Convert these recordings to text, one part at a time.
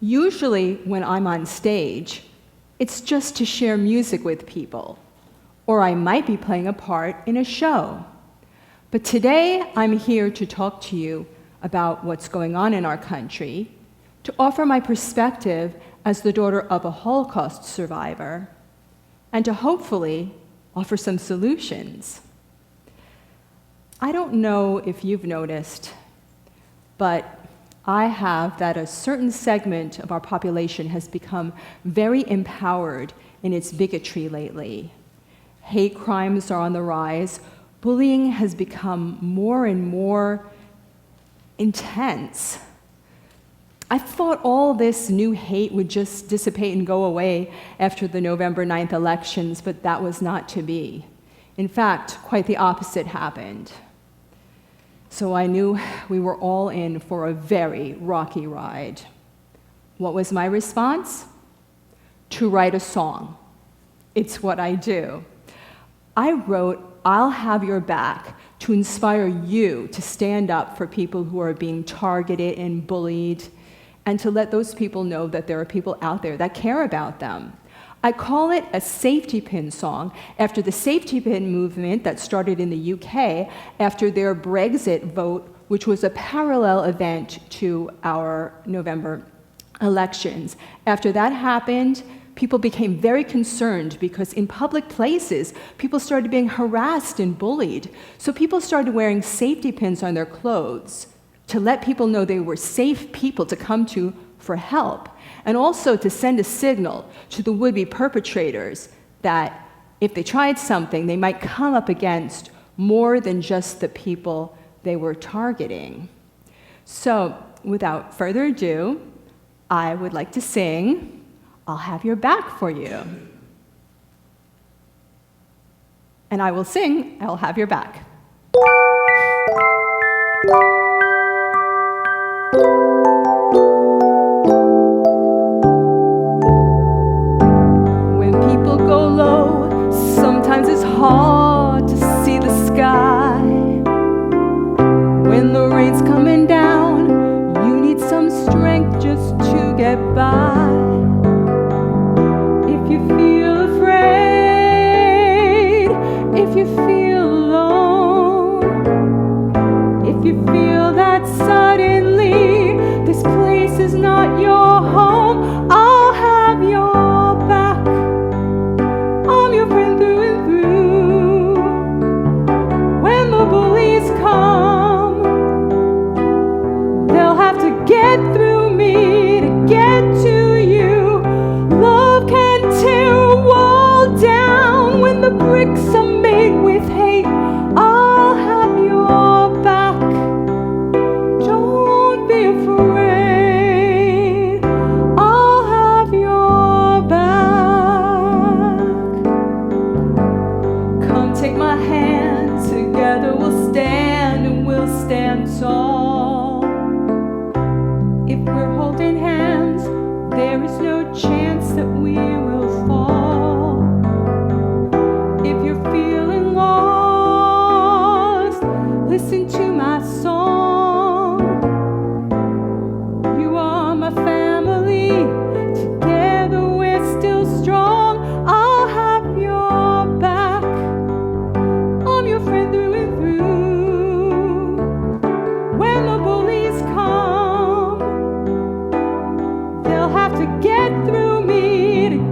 Usually when I'm on stage, it's just to share music with people, or I might be playing a part in a show. But today, I'm here to talk to you about what's going on in our country, to offer my perspective as the daughter of a Holocaust survivor, and to hopefully offer some solutions. I don't know if you've noticed, but I have that a certain segment of our population has become very empowered in its bigotry lately. Hate crimes are on the rise. Bullying has become more and more intense. I thought all this new hate would just dissipate and go away after the November 9th elections, but that was not to be. In fact, quite the opposite happened. So I knew we were all in for a very rocky ride. What was my response? To write a song. It's what I do. I wrote "I'll Have Your Back" to inspire you to stand up for people who are being targeted and bullied, and to let those people know that there are people out there that care about them. I call it a safety pin song after the safety pin movement that started in the UK after their Brexit vote, which was a parallel event to our November elections. After that happened, people became very concerned because in public places, people started being harassed and bullied. So people started wearing safety pins on their clothes to let people know they were safe people to come to for help, and also to send a signal to the would-be perpetrators that if they tried something, they might come up against more than just the people they were targeting. So, without further ado, I would like to sing "I'll Have Your Back" for you. And I will sing "I'll Have Your Back." Sometimes it's hard to see the sky. When the rain's coming down, you need some strength just to get by. If you feel afraid, if you feel alone, if you feel that suddenly this place is not your home, I'll have your back. I'm your friend through and through. When the bullies come, they'll have to get through me to get to you. Love can tear a wall down when the bricks are made with hate. I'll have your back. Don't be afraid. I'll have your back. Come take my hand, together we'll stand and we'll stand tall. If we're holding hands, there is no chance that we will fall. If you're feeling lost, listen to my song. You are my family, together we're still strong. I'll have your back. I'm your friend through and through. When the bullies come, they'll have to get through me to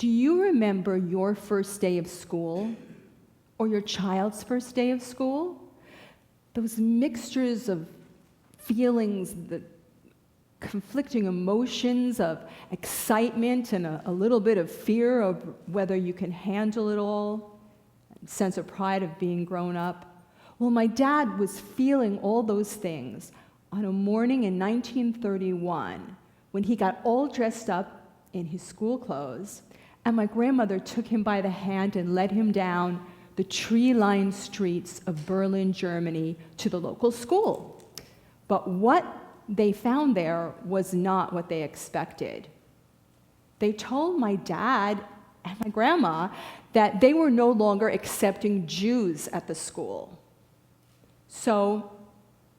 Do you remember your first day of school or your child's first day of school? Those mixtures of feelings, the conflicting emotions of excitement and a little bit of fear of whether you can handle it all, sense of pride of being grown up. Well, my dad was feeling all those things on a morning in 1931 when he got all dressed up in his school clothes, and my grandmother took him by the hand and led him down the tree-lined streets of Berlin, Germany, to the local school. But what they found there was not what they expected. They told my dad and my grandma that they were no longer accepting Jews at the school. So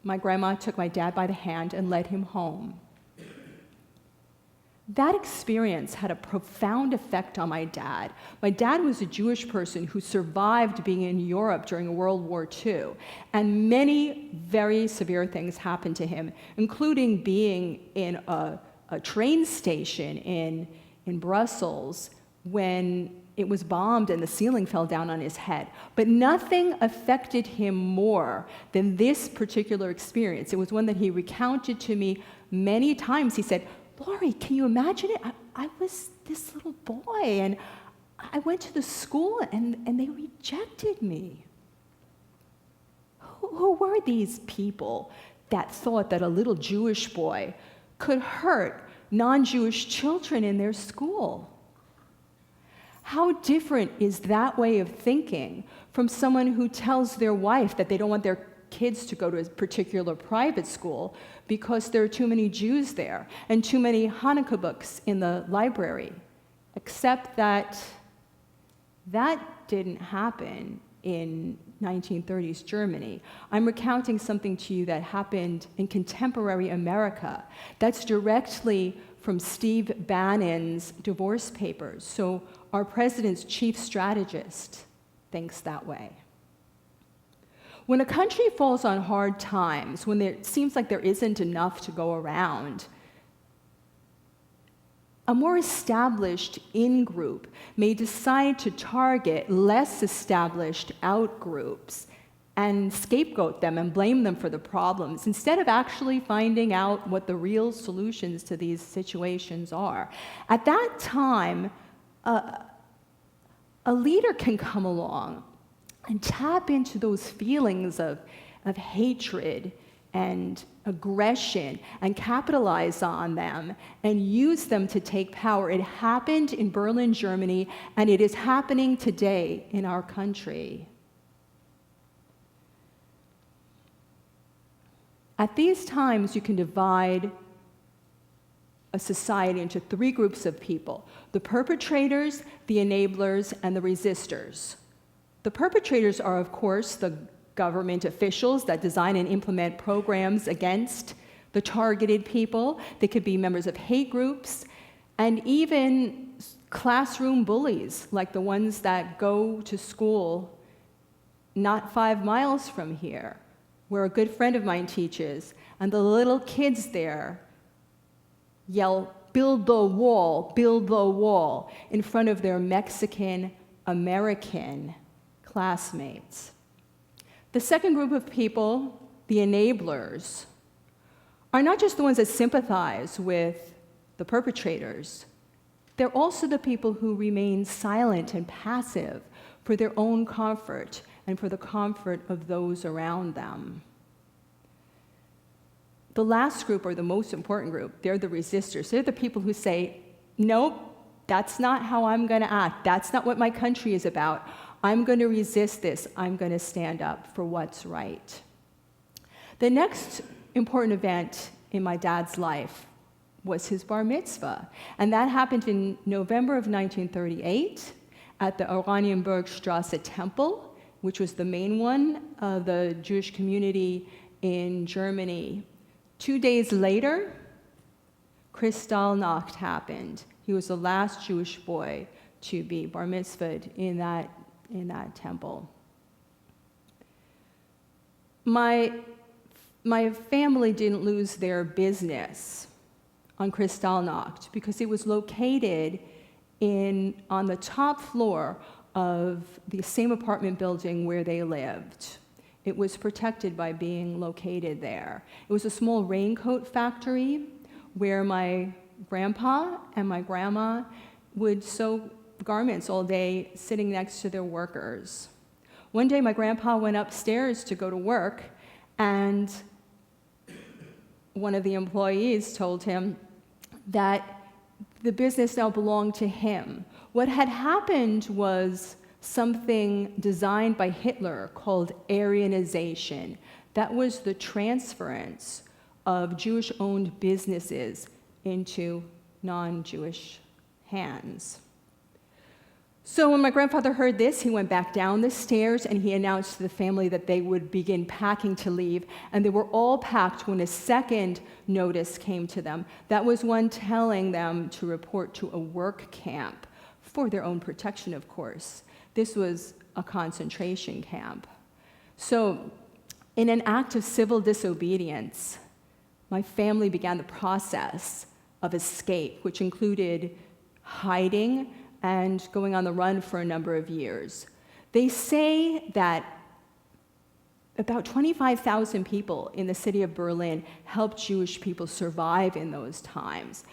my grandma took my dad by the hand and led him home. That experience had a profound effect on my dad. My dad was a Jewish person who survived being in Europe during World War II, and many very severe things happened to him, including being in a train station in Brussels when it was bombed and the ceiling fell down on his head. But nothing affected him more than this particular experience. It was one that he recounted to me many times. He said, "Lori, can you imagine it? I was this little boy, and I went to the school, and they rejected me." Who were these people that thought that a little Jewish boy could hurt non-Jewish children in their school? How different is that way of thinking from someone who tells their wife that they don't want their kids to go to a particular private school because there are too many Jews there and too many Hanukkah books in the library? Except that didn't happen in 1930s Germany. I'm recounting something to you that happened in contemporary America. That's directly from Steve Bannon's divorce papers. So our president's chief strategist thinks that way. When a country falls on hard times, when it seems like there isn't enough to go around, a more established in-group may decide to target less established out-groups and scapegoat them and blame them for the problems, instead of actually finding out what the real solutions to these situations are. At that time, a leader can come along and tap into those feelings of hatred and aggression and capitalize on them and use them to take power. It happened in Berlin, Germany, and it is happening today in our country. At these times, you can divide a society into three groups of people: the perpetrators, the enablers, and the resistors. The perpetrators are, of course, the government officials that design and implement programs against the targeted people. They could be members of hate groups, and even classroom bullies, like the ones that go to school not 5 miles from here, where a good friend of mine teaches, and the little kids there yell, build the wall, in front of their Mexican-American classmates. The second group of people, the enablers, are not just the ones that sympathize with the perpetrators. They're also the people who remain silent and passive for their own comfort and for the comfort of those around them. The last group, or the most important group, they're the resistors. They're the people who say, nope, that's not how I'm going to act. That's not what my country is about. I'm going to resist this. I'm going to stand up for what's right. The next important event in my dad's life was his bar mitzvah. And that happened in November of 1938 at the Oranienburgstrasse Temple, which was the main one of the Jewish community in Germany. 2 days later, Kristallnacht happened. He was the last Jewish boy to be bar mitzvahed in that temple. My family didn't lose their business on Kristallnacht because it was located on the top floor of the same apartment building where they lived. It was protected by being located there. It was a small raincoat factory where my grandpa and my grandma would sew garments all day sitting next to their workers. One day my grandpa went upstairs to go to work, and one of the employees told him that the business now belonged to him. What had happened was something designed by Hitler called Aryanization. That was the transference of Jewish-owned businesses into non-Jewish hands. So when my grandfather heard this, he went back down the stairs and he announced to the family that they would begin packing to leave, and they were all packed when a second notice came to them. That was one telling them to report to a work camp, for their own protection, of course. This was a concentration camp. So in an act of civil disobedience, my family began the process of escape, which included hiding and going on the run for a number of years. They say that about 25,000 people in the city of Berlin helped Jewish people survive in those times.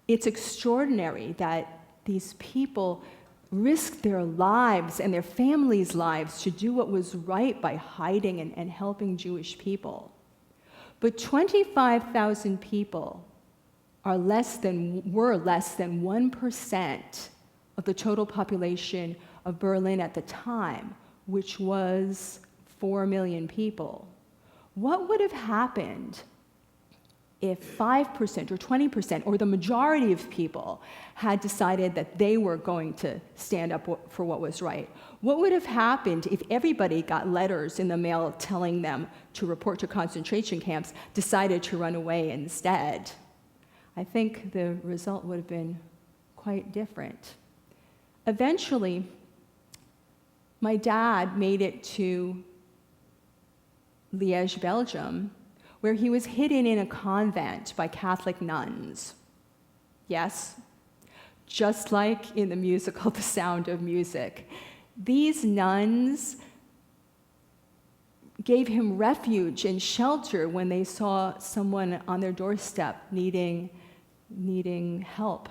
It's extraordinary that these people risked their lives and their families' lives to do what was right by hiding and helping Jewish people. But 25,000 people were less than 1% of the total population of Berlin at the time, which was 4 million people. What would have happened if 5% or 20% or the majority of people had decided that they were going to stand up for what was right? What would have happened if everybody got letters in the mail telling them to report to concentration camps, decided to run away instead? I think the result would have been quite different. Eventually, my dad made it to Liège, Belgium, where he was hidden in a convent by Catholic nuns. Yes, just like in the musical The Sound of Music. These nuns gave him refuge and shelter when they saw someone on their doorstep needing help.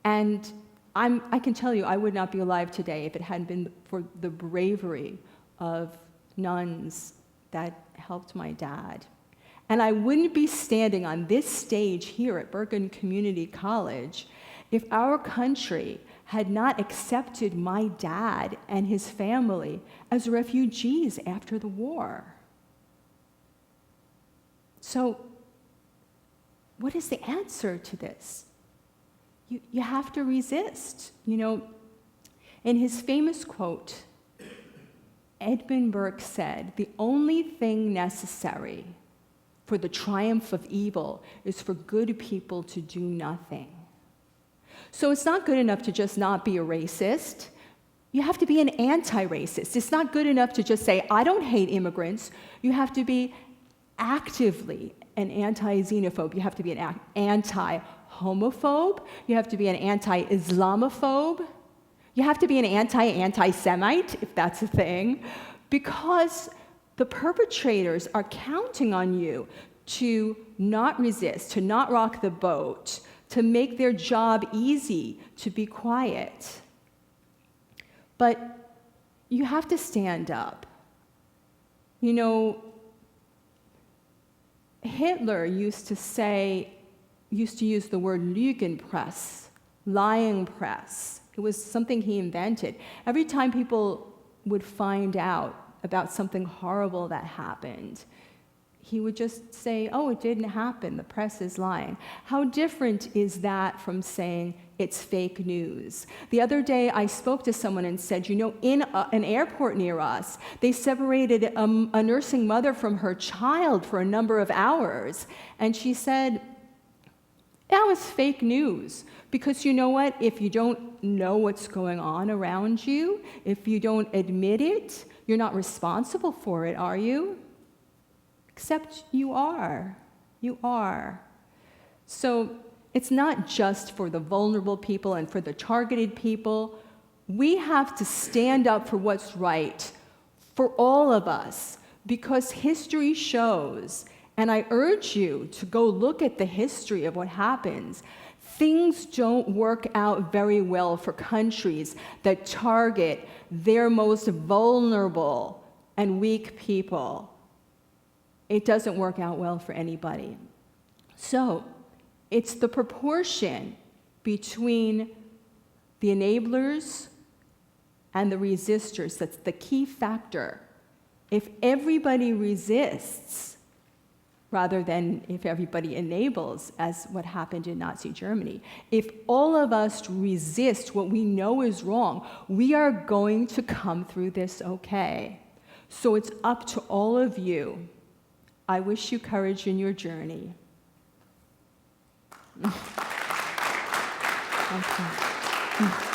And I can tell you, I would not be alive today if it hadn't been for the bravery of nuns that helped my dad. And I wouldn't be standing on this stage here at Bergen Community College if our country had not accepted my dad and his family as refugees after the war. So, what is the answer to this? You have to resist. You know, in his famous quote, Edmund Burke said, "The only thing necessary for the triumph of evil is for good people to do nothing." So it's not good enough to just not be a racist. You have to be an anti-racist. It's not good enough to just say, "I don't hate immigrants." You have to be actively an anti-xenophobe. You have to be an anti-homophobe. You have to be an anti-Islamophobe. You have to be an anti-Semite, if that's a thing, because the perpetrators are counting on you to not resist, to not rock the boat, to make their job easy, to be quiet. But you have to stand up. You know, Hitler used to use the word Lügenpresse, lying press. It was something he invented. Every time people would find out about something horrible that happened, he would just say, "Oh, it didn't happen, the press is lying." How different is that from saying it's fake news? The other day, I spoke to someone and said, you know, in an airport near us, they separated a nursing mother from her child for a number of hours. And she said, that was fake news. Because you know what? If you don't know what's going on around you, if you don't admit it, you're not responsible for it, are you? Except you are. You are. So It's not just for the vulnerable people and for the targeted people. We have to stand up for what's right for all of us, because history shows, and I urge you to go look at the history of what happens. Things don't work out very well for countries that target their most vulnerable and weak people. It doesn't work out well for anybody. So, it's the proportion between the enablers and the resistors that's the key factor. If everybody resists, rather than if everybody enables, as what happened in Nazi Germany, if all of us resist what we know is wrong, we are going to come through this okay. So it's up to all of you. I wish you courage in your journey. Okay.